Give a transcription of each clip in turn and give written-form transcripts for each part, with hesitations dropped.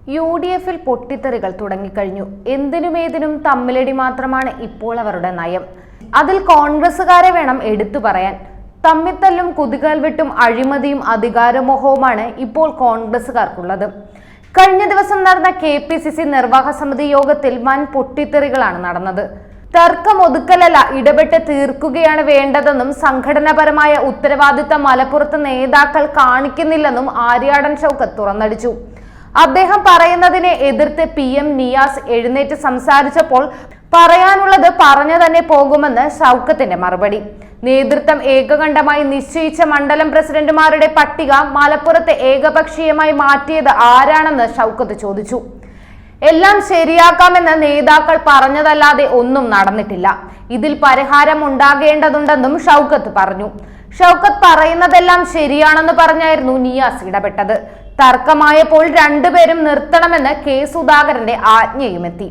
UDF-ൽ പൊട്ടിത്തെറികൾ തുടങ്ങിക്കഴിഞ്ഞു. എന്തിനുമേതിനും തമ്മിലടി മാത്രമാണ് ഇപ്പോൾ അവരുടെ നയം. അതിൽ കോൺഗ്രസുകാരെ വേണം എടുത്തു പറയാൻ. തമ്മിത്തല്ലും കുതികാൽ വെട്ടും അഴിമതിയും അധികാരമോഹവുമാണ് ഇപ്പോൾ കോൺഗ്രസുകാർക്കുള്ളത്. കഴിഞ്ഞ ദിവസം നടന്ന KPCC നിർവാഹക സമിതി യോഗത്തിൽ വൻ പൊട്ടിത്തെറികളാണ് നടന്നത്. തർക്കം ഒതുക്കലല്ല, ഇടപെട്ട് തീർക്കുകയാണ് വേണ്ടതെന്നും സംഘടനാപരമായ ഉത്തരവാദിത്തം മലപ്പുറത്ത് നേതാക്കൾ കാണിക്കുന്നില്ലെന്നും ആര്യാടൻ ഷൗക്കത്ത് തുറന്നടിച്ചു. അദ്ദേഹം പറയുന്നതിനെ എതിർത്ത് PM നിയാസ് എഴുന്നേറ്റ് സംസാരിച്ചപ്പോൾ പറയാനുള്ളത് പറഞ്ഞു തന്നെ പോകുമെന്ന് ഷൗക്കത്തിന്റെ മറുപടി. നേതൃത്വം ഏകകണ്ഠമായി നിശ്ചയിച്ച മണ്ഡലം പ്രസിഡന്റുമാരുടെ പട്ടിക മലപ്പുറത്ത് ഏകപക്ഷീയമായി മാറ്റിയത് ആരാണെന്ന് ഷൗക്കത്ത് ചോദിച്ചു. എല്ലാം ശരിയാക്കാമെന്ന് നേതാക്കൾ പറഞ്ഞതല്ലാതെ ഒന്നും നടന്നിട്ടില്ല. ഇതിൽ പരിഹാരം ഉണ്ടാകേണ്ടതുണ്ടെന്നും ഷൗക്കത്ത് പറഞ്ഞു. ഷൗക്കത്ത് പറയുന്നതെല്ലാം ശരിയാണെന്ന് പറഞ്ഞായിരുന്നു നിയാസ് ഇടപെട്ടത്. തർക്കമായപ്പോൾ രണ്ടുപേരും നിർത്തണമെന്ന് K സുധാകരന്റെ ആജ്ഞയുമെത്തി.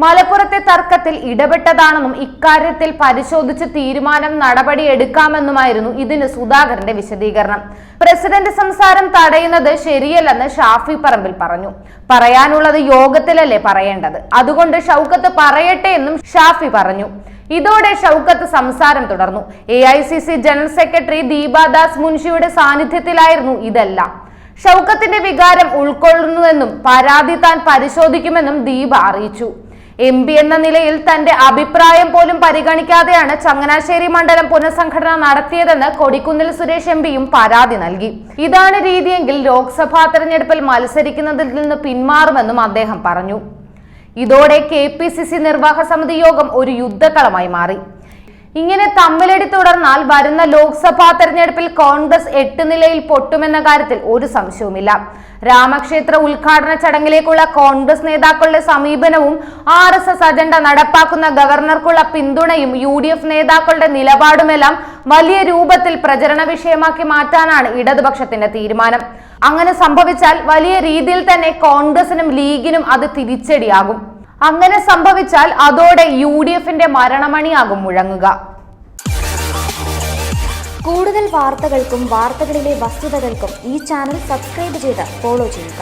മലപ്പുറത്തെ തർക്കത്തിൽ ഇടപെട്ടതാണെന്നും ഇക്കാര്യത്തിൽ പരിശോധിച്ച് തീരുമാനം നടപടിയെടുക്കാമെന്നുമായിരുന്നു ഇതിന് സുധാകരന്റെ വിശദീകരണം. പ്രസിഡന്റ് സംസാരം തടയുന്നത് ശരിയല്ലെന്ന് ഷാഫി പറമ്പിൽ പറഞ്ഞു. പറയാനുള്ളത് യോഗത്തിലല്ലേ പറയേണ്ടത്, അതുകൊണ്ട് ഷൗക്കത്ത് പറയട്ടെ എന്നും ഷാഫി പറഞ്ഞു. ഇതോടെ ഷൗക്കത്ത് സംസാരം തുടർന്നു. AICC ജനറൽ സെക്രട്ടറി ദീപാദാസ് മുൻഷിയുടെ സാന്നിധ്യത്തിലായിരുന്നു ഇതെല്ലാം. ഷൗക്കത്തിന്റെ വികാരം ഉൾക്കൊള്ളുന്നുവെന്നും പരാതി താൻ പരിശോധിക്കുമെന്നും ദീപ അറിയിച്ചു. MP എന്ന നിലയിൽ തന്റെ അഭിപ്രായം പോലും പരിഗണിക്കാതെയാണ് ചങ്ങനാശ്ശേരി മണ്ഡലം പുനഃസംഘടന നടത്തിയതെന്ന് കൊടിക്കുന്നിൽ സുരേഷ് MPയും പരാതി നൽകി. ഇതാണ് രീതിയെങ്കിൽ ലോക്സഭാ തെരഞ്ഞെടുപ്പിൽ മത്സരിക്കുന്നതിൽ നിന്ന് പിന്മാറുമെന്നും അദ്ദേഹം പറഞ്ഞു. ഇതോടെ KPCC നിർവാഹക സമിതി യോഗം ഒരു യുദ്ധക്കളമായി മാറി. ഇങ്ങനെ തമ്മിലടി തുടർന്നാൽ വരുന്ന ലോക്സഭാ തെരഞ്ഞെടുപ്പിൽ കോൺഗ്രസ് 8 നിലയിൽ പൊട്ടുമെന്ന കാര്യത്തിൽ ഒരു സംശയവുമില്ല. രാമക്ഷേത്ര ഉദ്ഘാടന ചടങ്ങിലേക്കുള്ള കോൺഗ്രസ് നേതാക്കളുടെ സമീപനവും RSS അജണ്ട നടപ്പാക്കുന്ന ഗവർണർക്കുള്ള പിന്തുണയും UDF നേതാക്കളുടെ നിലപാടുമെല്ലാം വലിയ രൂപത്തിൽ പ്രചരണ വിഷയമാക്കി മാറ്റാനാണ് ഇടതുപക്ഷത്തിന്റെ തീരുമാനം. അങ്ങനെ സംഭവിച്ചാൽ വലിയ രീതിയിൽ തന്നെ കോൺഗ്രസിനും ലീഗിനും അത് തിരിച്ചടിയാകും. അങ്ങനെ സംഭവിച്ചാൽ അതോടെ UDF-ന്റെ മരണമണിയാകും മുഴങ്ങുക. കൂടുതൽ വാർത്തകൾക്കും വാർത്തകളിലെ വസ്തുതകൾക്കും ഈ ചാനൽ സബ്സ്ക്രൈബ് ചെയ്ത് ഫോളോ ചെയ്യുക.